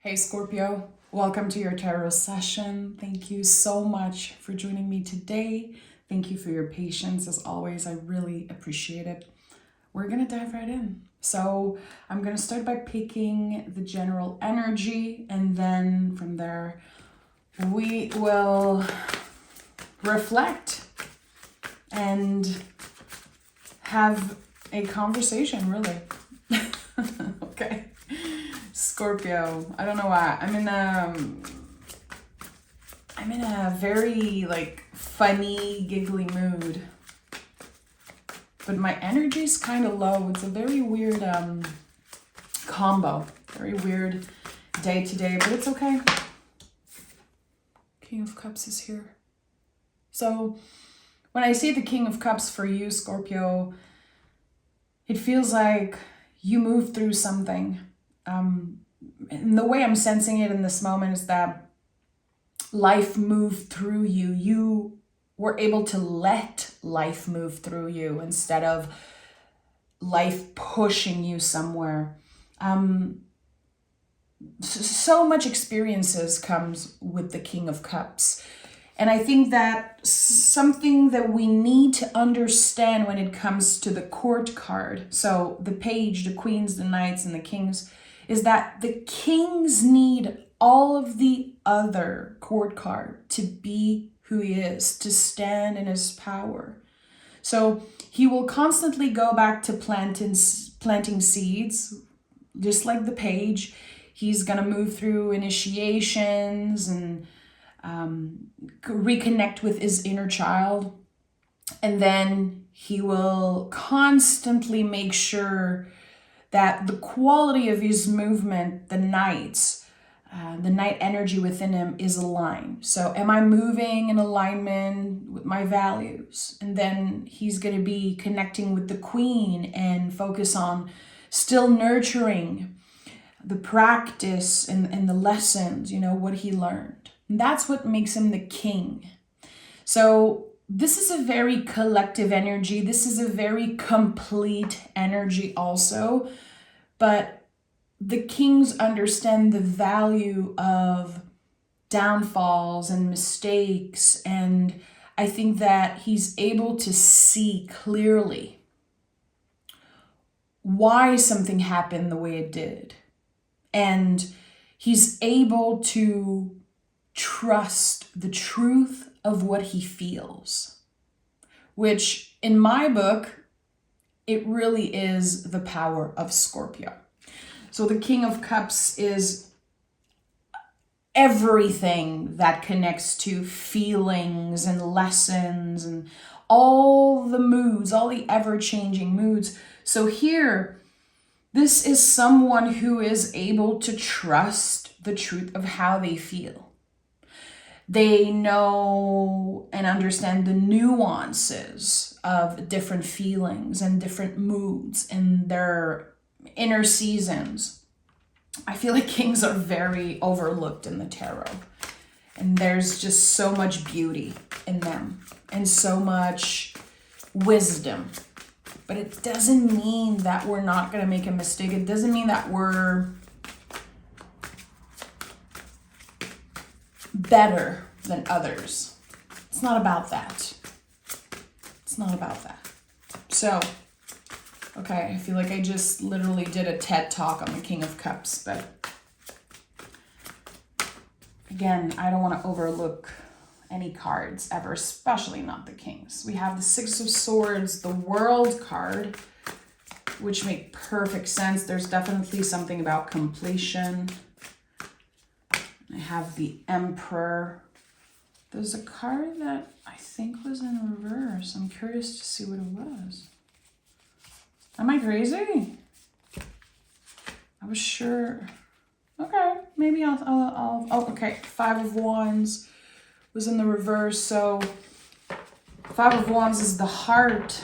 Hey Scorpio, welcome to your tarot session. Thank you so much for joining me today. Thank you for your patience as always. I really appreciate it. We're gonna dive right in. So I'm gonna start by picking the general energy, and then from there we will reflect and have a conversation, really. Okay. Scorpio, I don't know why. I'm in a very funny, giggly mood. But my energy's kind of low. It's a very weird combo. Very weird day to day, but it's okay. King of Cups is here. So when I see the King of Cups for you, Scorpio, it feels like you moved through something. And the way I'm sensing it in this moment is that life moved through you. You were able to let life move through you instead of life pushing you somewhere. So much experiences comes with the King of Cups. And I think that something that we need to understand when it comes to the court card, so the page, the queens, the knights, and the kings, is that the kings need all of the other court card to be who he is, to stand in his power. So he will constantly go back to planting seeds, just like the page. He's going to move through initiations and reconnect with his inner child. And then he will constantly make sure that the quality of his movement, the night energy within him is aligned. So am I moving in alignment with my values? And then he's going to be connecting with the queen and focus on still nurturing the practice and the lessons, what he learned. And that's what makes him the king. So this is a very collective energy. This is a very complete energy also. But the kings understand the value of downfalls and mistakes. And I think that he's able to see clearly why something happened the way it did. And he's able to trust the truth of what he feels, which in my book, it really is the power of Scorpio. So the King of Cups is everything that connects to feelings and lessons and all the moods, all the ever-changing moods. So here, this is someone who is able to trust the truth of how they feel. They know and understand the nuances of different feelings and different moods in their inner seasons. I feel like kings are very overlooked in the tarot. And there's just so much beauty in them and so much wisdom. But it doesn't mean that we're not going to make a mistake. It doesn't mean that we're better than others. It's not about that. It's not about that. So, okay, I feel like I just literally did a TED talk on the King of Cups, but again, I don't want to overlook any cards ever, especially not the kings. We have the Six of Swords, the World card, which make perfect sense. There's definitely something about completion. I have the Emperor. There's a card that I think was in reverse. I'm curious to see what it was. Am I crazy? I was sure. Okay, maybe I'll oh, okay. Five of Wands was in the reverse. So Five of Wands is the heart.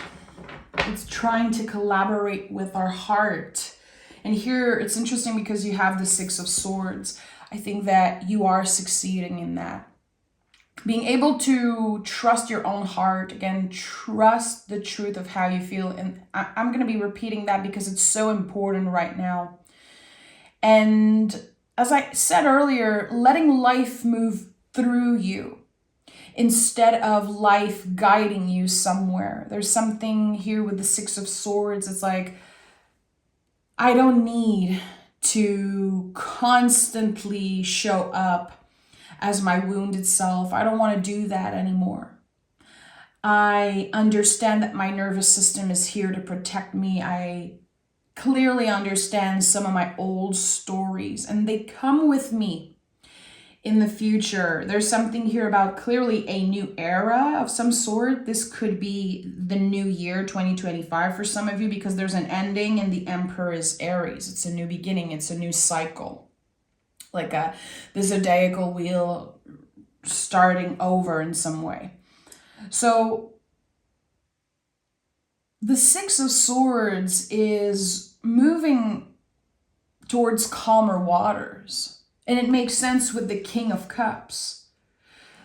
It's trying to collaborate with our heart. And here it's interesting because you have the Six of Swords. I think that you are succeeding in that. Being able to trust your own heart, again, trust the truth of how you feel. And I'm going to be repeating that because it's so important right now. And as I said earlier, letting life move through you instead of life guiding you somewhere. There's something here with the Six of Swords. It's like, I don't need to constantly show up as my wounded self. I don't want to do that anymore. I understand that my nervous system is here to protect me. I clearly understand some of my old stories, and they come with me in the future. There's something here about clearly a new era of some sort. This could be the new year 2025 for some of you, because there's an ending and the Emperor is Aries. It's a new beginning. It's a new cycle. Like the zodiacal wheel starting over in some way. So the Six of Swords is moving towards calmer waters. And it makes sense with the King of Cups.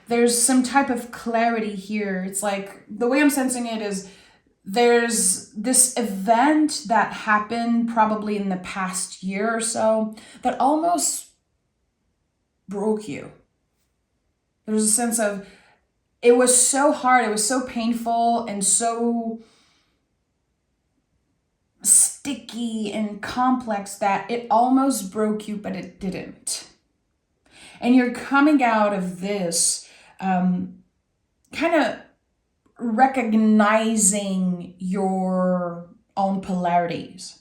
There's some type of clarity here. It's like, the way I'm sensing it is, there's this event that happened probably in the past year or so that almost broke you. There's a sense of, it was so hard, it was so painful and so sticky and complex that it almost broke you, but it didn't. And you're coming out of this kind of recognizing your own polarities,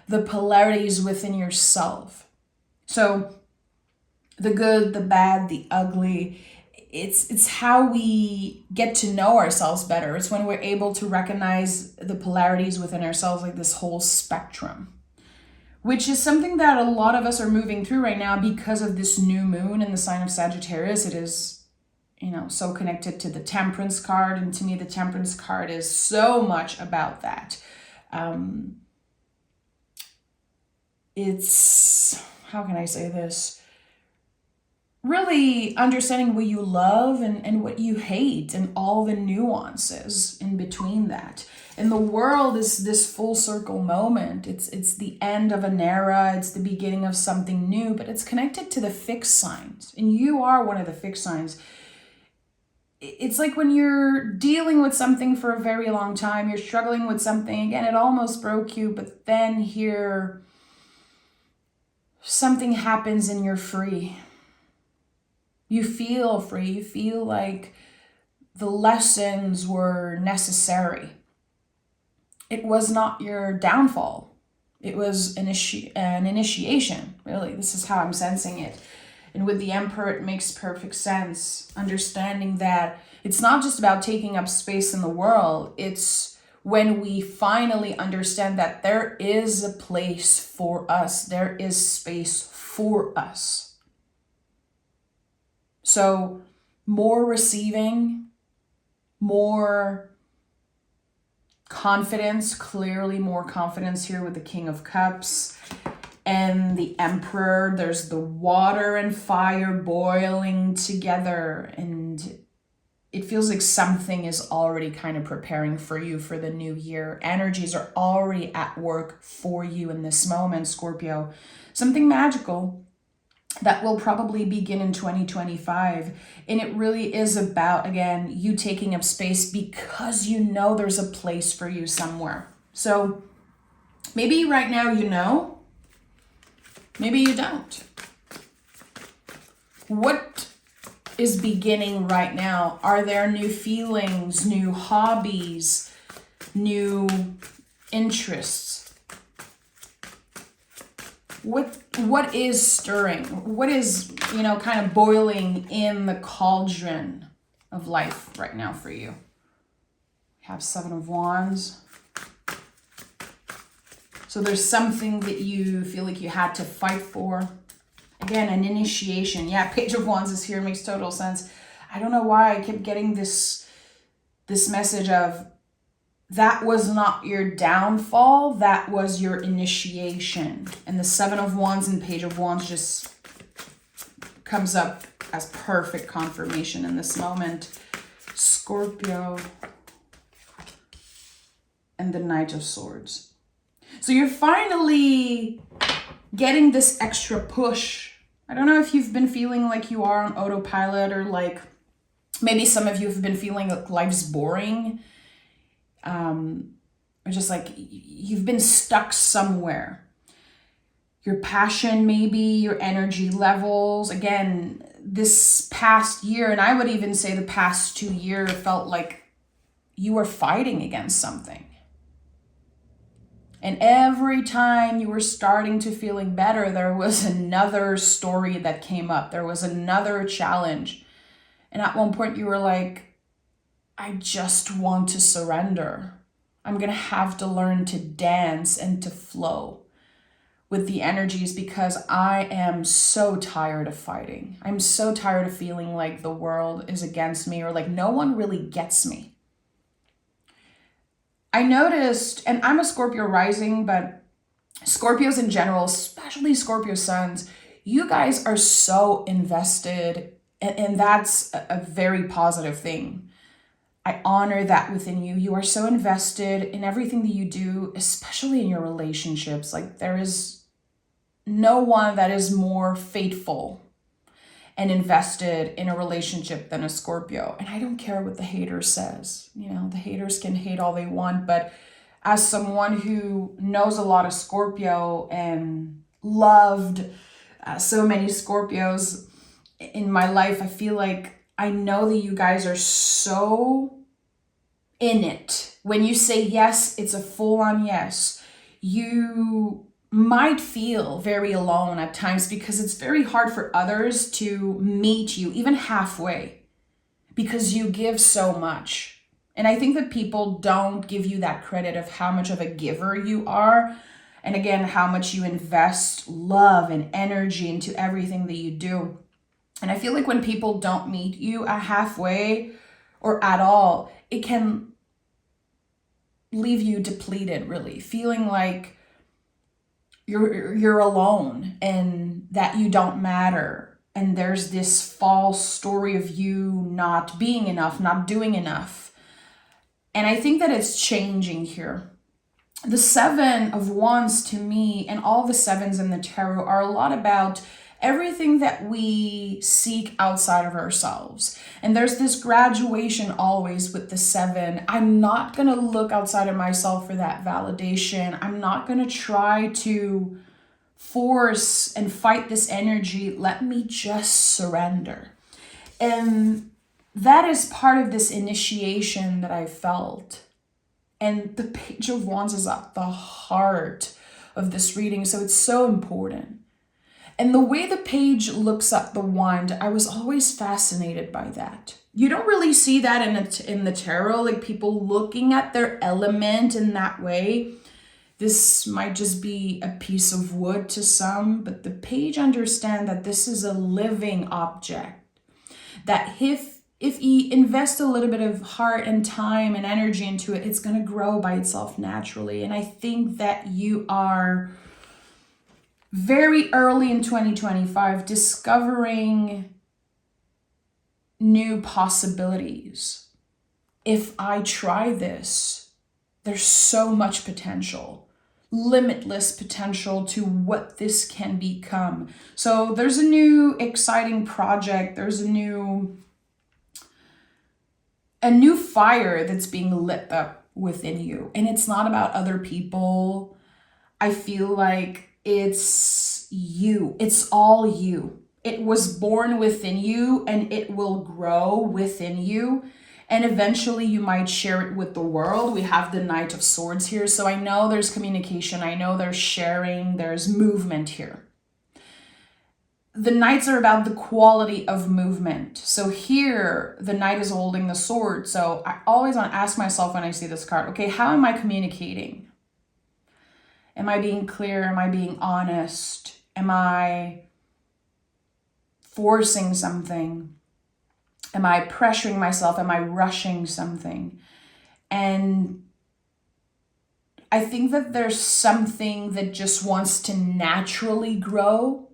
the polarities within yourself. So the good, the bad, the ugly, it's how we get to know ourselves better. It's when we're able to recognize the polarities within ourselves, like this whole spectrum, which is something that a lot of us are moving through right now because of this new moon in the sign of Sagittarius. It is, so connected to the Temperance card. And to me, the Temperance card is so much about that. It's, how can I say this? Really understanding what you love and what you hate and all the nuances in between that. And the world is this full circle moment. It's the end of an era. It's the beginning of something new, but it's connected to the fixed signs. And you are one of the fixed signs. It's like when you're dealing with something for a very long time, you're struggling with something. Again, it almost broke you, but then here something happens and you're free. You feel free. You feel like the lessons were necessary. It was not your downfall. It was an initiation, really. This is how I'm sensing it. And with the Emperor, it makes perfect sense. Understanding that it's not just about taking up space in the world. It's when we finally understand that there is a place for us. There is space for us. So more receiving, more confidence, clearly more confidence here with the King of Cups and the Emperor. There's the water and fire boiling together, and it feels like something is already kind of preparing for you for the new year. Energies are already at work for you in this moment, Scorpio. Something magical that will probably begin in 2025. And it really is about, again, you taking up space because you know there's a place for you somewhere. So maybe right now you know, maybe you don't. What is beginning right now? Are there new feelings, new hobbies, new interests? What is stirring? What is, kind of boiling in the cauldron of life right now for you? We have Seven of Wands. So there's something that you feel like you had to fight for. Again, an initiation. Yeah, Page of Wands is here. Makes total sense. I don't know why I kept getting this message of, that was not your downfall, that was your initiation. And the Seven of Wands and Page of Wands just comes up as perfect confirmation in this moment. Scorpio and the Knight of Swords. So you're finally getting this extra push. I don't know if you've been feeling like you are on autopilot, or like maybe some of you have been feeling like life's boring. Or just like you've been stuck somewhere. Your passion, maybe, your energy levels. Again, this past year, and I would even say the past 2 years, felt like you were fighting against something. And every time you were starting to feeling better, there was another story that came up. There was another challenge. And at one point you were like, I just want to surrender. I'm going to have to learn to dance and to flow with the energies, because I am so tired of fighting. I'm so tired of feeling like the world is against me, or like no one really gets me. I noticed, and I'm a Scorpio rising, but Scorpios in general, especially Scorpio suns, you guys are so invested, and that's a very positive thing. I honor that within you. You are so invested in everything that you do, especially in your relationships. Like, there is no one that is more faithful and invested in a relationship than a Scorpio. And I don't care what the hater says. You know, the haters can hate all they want, but as someone who knows a lot of Scorpio and loved so many Scorpios in my life, I feel like I know that you guys are so in it. When you say yes, it's a full-on yes. You might feel very alone at times, because it's very hard for others to meet you even halfway, because you give so much. And I think that people don't give you that credit of how much of a giver you are. And again, how much you invest love and energy into everything that you do. And I feel like when people don't meet you at halfway or at all, it can leave you depleted, really, feeling like you're alone and that you don't matter. And there's this false story of you not being enough, not doing enough. And I think that it's changing here. The 7 of Wands to me, and all the 7s in the tarot, are a lot about everything that we seek outside of ourselves. And there's this graduation always with the 7. I'm not going to look outside of myself for that validation. I'm not going to try to force and fight this energy. Let me just surrender. And that is part of this initiation that I felt. And the Page of Wands is at the heart of this reading, so it's so important. And the way the page looks at the wand, I was always fascinated by that. You don't really see that in the tarot, like people looking at their element in that way. This might just be a piece of wood to some, but the page understand that this is a living object. That if you invest a little bit of heart and time and energy into it, it's going to grow by itself naturally. And I think that you are very early in 2025 discovering new possibilities. If I try this, there's so much potential, limitless potential to what this can become. So there's a new exciting project. There's a new fire that's being lit up within you. And it's not about other people. I feel like it's you. It's all you. It was born within you, and it will grow within you. And eventually you might share it with the world. We have the Knight of Swords here. So I know there's communication. I know there's sharing. There's movement here. The Knights are about the quality of movement. So here, the Knight is holding the sword. So I always want to ask myself when I see this card, okay, how am I communicating? Am I being clear? Am I being honest? Am I forcing something? Am I pressuring myself? Am I rushing something? And I think that there's something that just wants to naturally grow.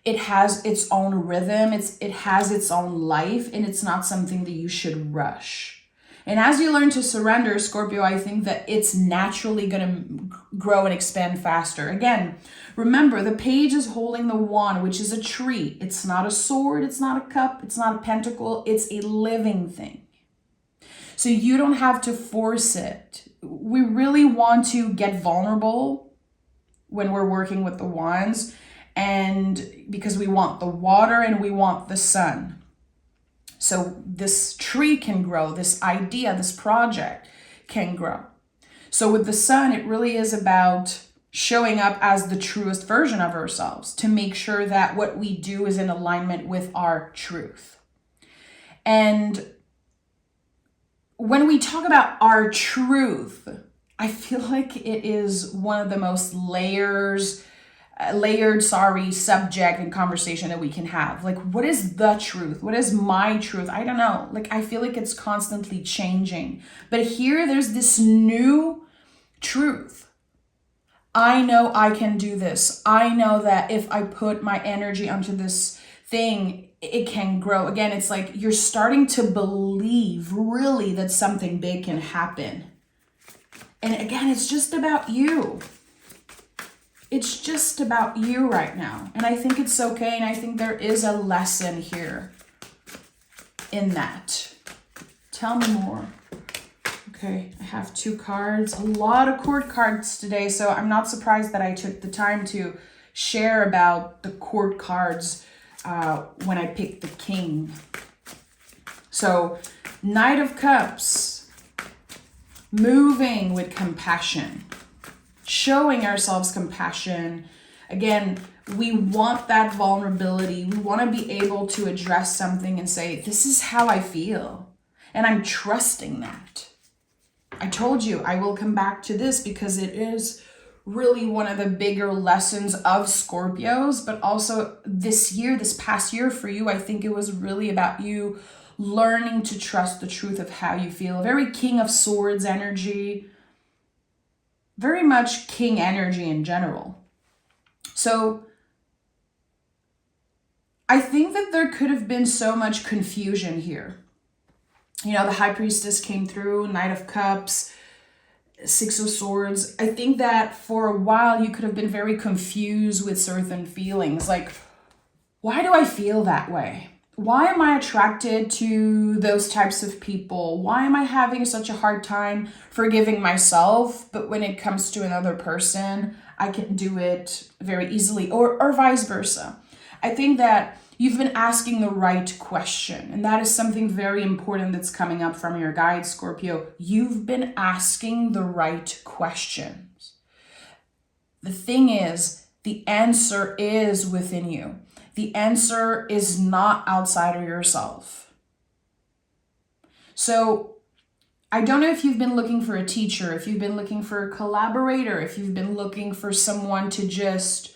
It has its own rhythm. It has its own life, and it's not something that you should rush. And as you learn to surrender, Scorpio, I think that it's naturally going to grow and expand faster. Again, Remember, the page is holding the wand, which is a tree. It's not a sword, it's not a cup, it's not a pentacle, it's a living thing. So you don't have to force it. We really want to get vulnerable when we're working with the wands, and because we want the water and we want the sun. So this tree can grow, this idea, this project can grow. So with the sun, it really is about showing up as the truest version of ourselves to make sure that what we do is in alignment with our truth. And when we talk about our truth, I feel like it is one of the most layered subject and conversation that we can have. Like, what is the truth? What is my truth? I don't know. Like, I feel like it's constantly changing. But here, there's this new truth. I know I can do this. I know that if I put my energy onto this thing, it can grow. Again, it's like you're starting to believe really that something big can happen. And again, it's just about you. It's just about you right now. And I think it's okay. And I think there is a lesson here in that. Tell me more. Okay, I have 2 cards, a lot of court cards today, so I'm not surprised that I took the time to share about the court cards when I picked the king. So, Knight of Cups, moving with compassion, showing ourselves compassion. Again, we want that vulnerability. We want to be able to address something and say, this is how I feel, and I'm trusting that. I told you I will come back to this because it is really one of the bigger lessons of Scorpios, but also this past year for you, I think it was really about you learning to trust the truth of how you feel. Very King of Swords energy, very much king energy in general. So I think that there could have been so much confusion here. You know, the High Priestess came through, Knight of Cups, 6 of Swords. I think that for a while you could have been very confused with certain feelings. Like, why do I feel that way? Why am I attracted to those types of people? Why am I having such a hard time forgiving myself? But when it comes to another person, I can do it very easily, or vice versa. I think that you've been asking the right question, and that is something very important that's coming up from your guide, Scorpio. You've been asking the right questions. The thing is, the answer is within you. The answer is not outside of yourself. So I don't know if you've been looking for a teacher, if you've been looking for a collaborator, if you've been looking for someone to just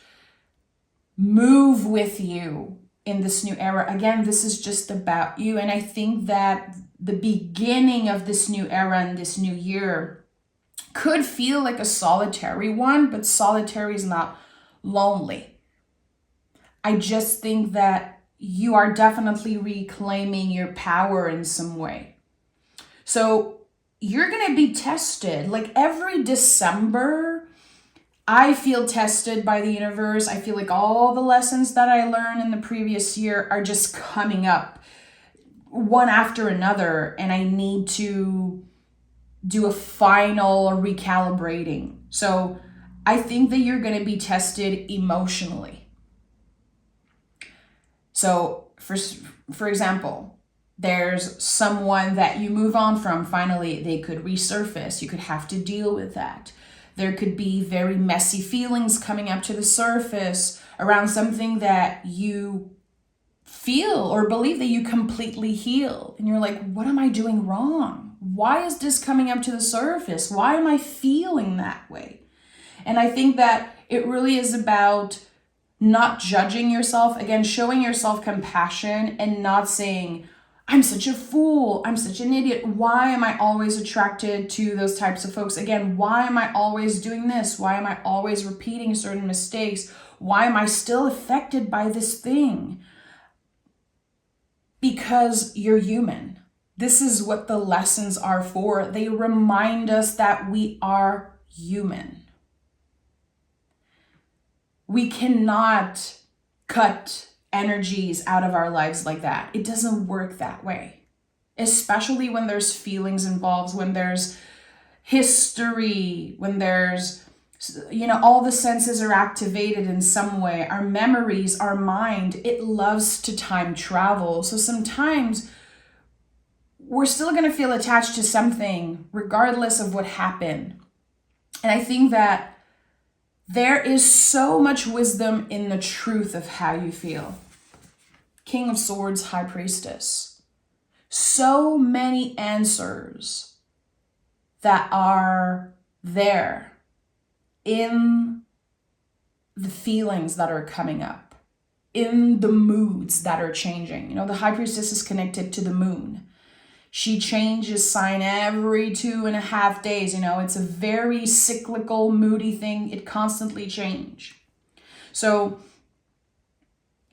move with you in this new era. Again, this is just about you. And I think that the beginning of this new era and this new year could feel like a solitary one, but solitary is not lonely. I just think that you are definitely reclaiming your power in some way. So you're going to be tested. Like every December, I feel tested by the universe. I feel like all the lessons that I learned in the previous year are just coming up one after another, and I need to do a final recalibrating. So I think that you're going to be tested emotionally. So for example, there's someone that you move on from, finally they could resurface. You could have to deal with that. There could be very messy feelings coming up to the surface around something that you feel or believe that you completely heal. And you're like, what am I doing wrong? Why is this coming up to the surface? Why am I feeling that way? And I think that it really is about not judging yourself. Again, showing yourself compassion and not saying, I'm such a fool. I'm such an idiot. Why am I always attracted to those types of folks? Again, why am I always doing this? Why am I always repeating certain mistakes? Why am I still affected by this thing? Because you're human. This is what the lessons are for. They remind us that we are human. We cannot cut energies out of our lives like that. It doesn't work that way, especially when there's feelings involved, when there's history, when there's, all the senses are activated in some way. Our memories, our mind, it loves to time travel. So sometimes we're still going to feel attached to something regardless of what happened. And I think that there is so much wisdom in the truth of how you feel. King of Swords, High Priestess. So many answers that are there in the feelings that are coming up, in the moods that are changing. The High Priestess is connected to the moon. She changes sign every 2.5 days. It's a very cyclical, moody thing. It constantly changes. So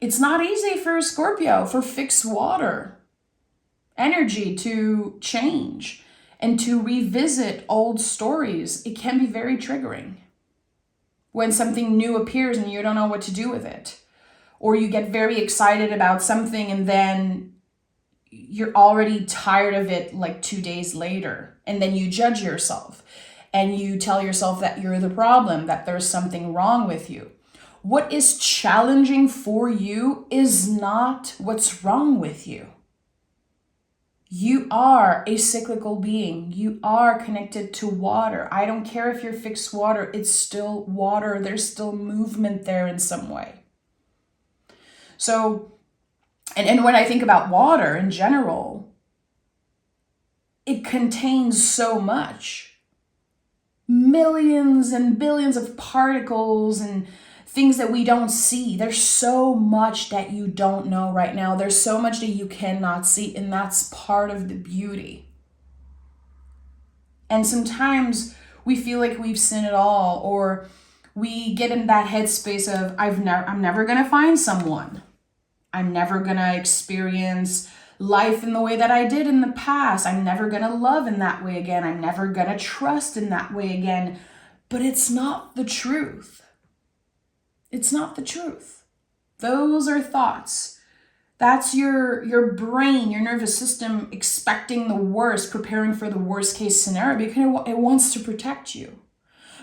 it's not easy for Scorpio, for fixed water energy to change and to revisit old stories. It can be very triggering when something new appears and you don't know what to do with it. Or you get very excited about something and then you're already tired of it like 2 days later. And then you judge yourself and you tell yourself that you're the problem, that there's something wrong with you. What is challenging for you is not what's wrong with you. You are a cyclical being. You are connected to water. I don't care if you're fixed water, it's still water. There's still movement there in some way. So, and when I think about water in general, it contains so much. Millions and billions of particles and things that we don't see. There's so much that you don't know right now. There's so much that you cannot see, and that's part of the beauty. And sometimes we feel like we've seen it all, or we get in that headspace of, I'm never going to find someone. I'm never going to experience life in the way that I did in the past. I'm never going to love in that way again. I'm never going to trust in that way again. But it's not the truth. It's not the truth. Those are thoughts. That's your brain, your nervous system expecting the worst, preparing for the worst case scenario because it wants to protect you.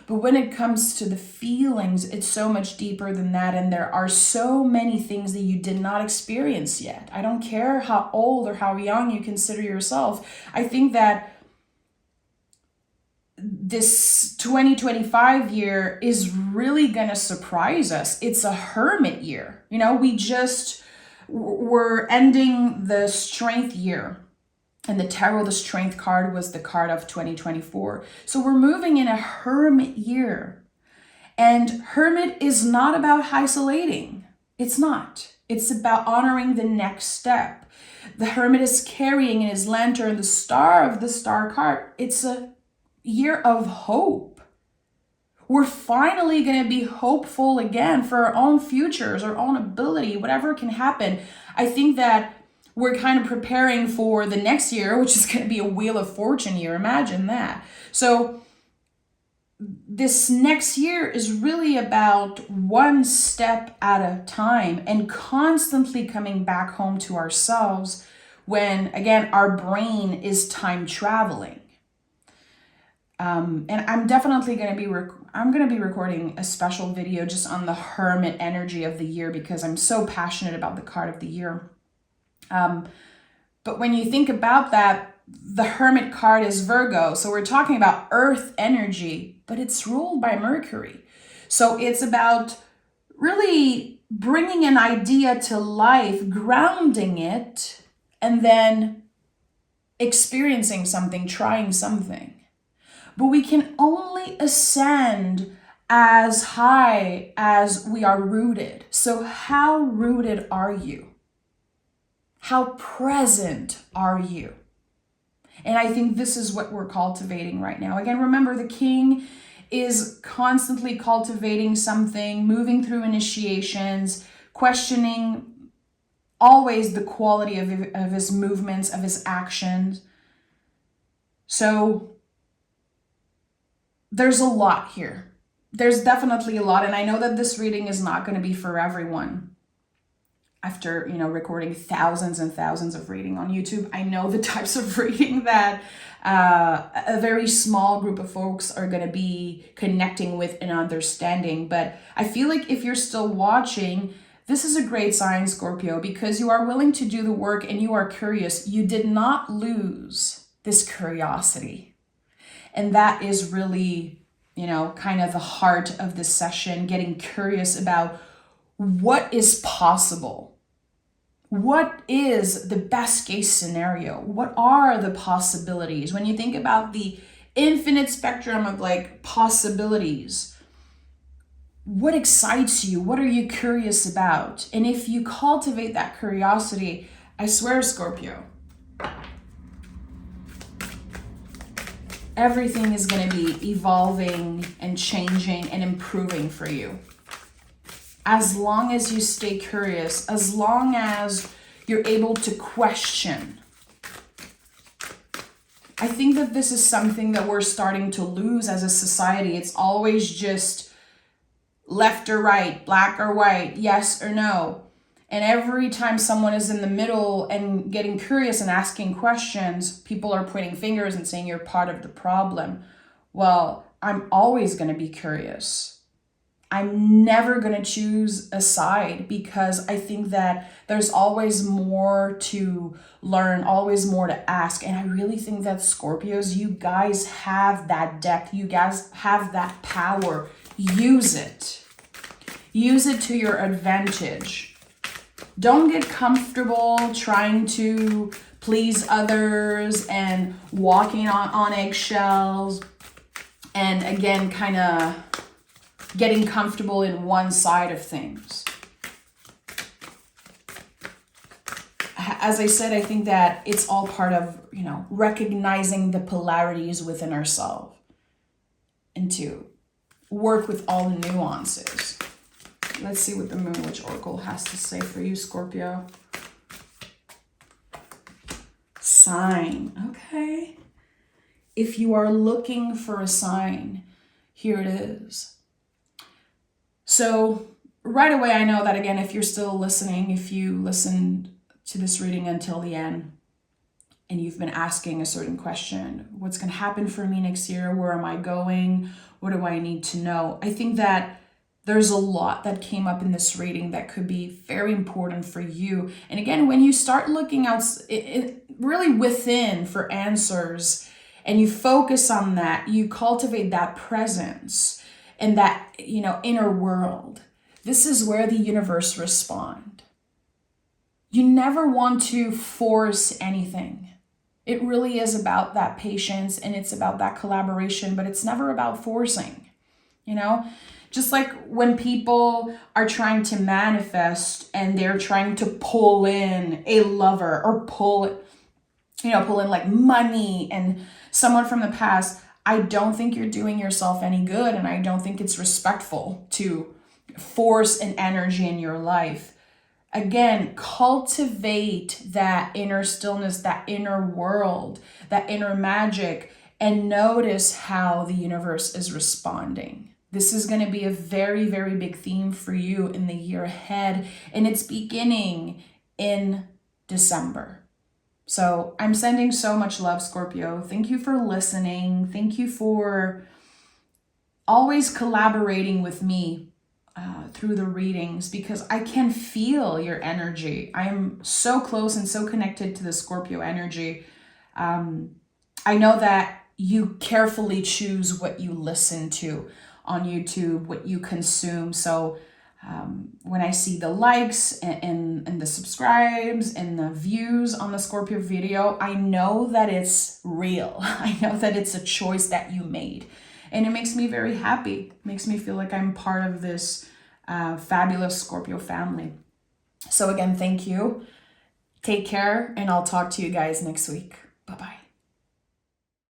But when it comes to the feelings, it's so much deeper than that. And there are so many things that you did not experience yet. I don't care how old or how young you consider yourself. I think that this 2025 year is really going to surprise us. It's a hermit year. We're ending the strength year. And the tarot, the strength card was the card of 2024. So we're moving in a hermit year. And hermit is not about isolating. It's not. It's about honoring the next step. The hermit is carrying in his lantern the star of the star card. It's a year of hope. We're finally going to be hopeful again for our own futures, our own ability, whatever can happen. I think that we're kind of preparing for the next year, which is going to be a Wheel of Fortune year. Imagine that. So this next year is really about one step at a time and constantly coming back home to ourselves when, again, our brain is time traveling. And I'm definitely going to be recording a special video just on the hermit energy of the year because I'm so passionate about the card of the year. But when you think about that, the hermit card is Virgo. So we're talking about earth energy, but it's ruled by Mercury. So it's about really bringing an idea to life, grounding it, and then experiencing something, trying something. But we can only ascend as high as we are rooted. So how rooted are you? How present are you? And I think this is what we're cultivating right now. Again, remember, the king is constantly cultivating something, moving through initiations, questioning always the quality of his movements, of his actions. So there's a lot here. there's definitely a lot, and I know that this reading is not going to be for everyone. After, recording thousands and thousands of reading on YouTube, I know the types of reading that a very small group of folks are going to be connecting with and understanding. But I feel like if you're still watching, this is a great sign, Scorpio, because you are willing to do the work and you are curious. You did not lose this curiosity. And that is really, kind of the heart of this session, getting curious about what is possible. What is the best case scenario? What are the possibilities? When you think about the infinite spectrum of possibilities, what excites you? What are you curious about? And if you cultivate that curiosity, I swear, Scorpio, everything is going to be evolving and changing and improving for you. As long as you stay curious, as long as you're able to question. I think that this is something that we're starting to lose as a society. It's always just left or right, black or white, yes or no. And every time someone is in the middle and getting curious and asking questions, people are pointing fingers and saying you're part of the problem. Well, I'm always going to be curious. I'm never going to choose a side because I think that there's always more to learn, always more to ask. And I really think that Scorpios, you guys have that depth. You guys have that power. Use it. Use it to your advantage. Don't get comfortable trying to please others and walking on eggshells. And again, kind of getting comfortable in one side of things. As I said, I think that it's all part of, recognizing the polarities within ourselves and to work with all the nuances. Let's see what the Moon Witch Oracle has to say for you, Scorpio. Sign. Okay. If you are looking for a sign, here it is. So right away, I know that, again, if you're still listening, if you listened to this reading until the end and you've been asking a certain question, what's going to happen for me next year? Where am I going? What do I need to know? I think that there's a lot that came up in this reading that could be very important for you. And again, when you start looking out really within for answers and you focus on that, you cultivate that presence and that, inner world. This is where the universe responds. You never want to force anything. It really is about that patience and it's about that collaboration, but it's never about forcing, Just like when people are trying to manifest and they're trying to pull in a lover or pull in like money and someone from the past, I don't think you're doing yourself any good, and I don't think it's respectful to force an energy in your life. Again, cultivate that inner stillness, that inner world, that inner magic, and notice how the universe is responding. This is going to be a very, very big theme for you in the year ahead, and it's beginning in December. So I'm sending so much love, Scorpio. Thank you for listening. Thank you for always collaborating with me through the readings because I can feel your energy. I am so close and so connected to the Scorpio energy. I know that you carefully choose what you listen to on YouTube, what you consume. So when I see the likes and the subscribes and the views on the Scorpio video, I know that it's real. I know that it's a choice that you made. And it makes me very happy. It makes me feel like I'm part of this fabulous Scorpio family. So again, thank you. Take care, and I'll talk to you guys next week. Bye-bye.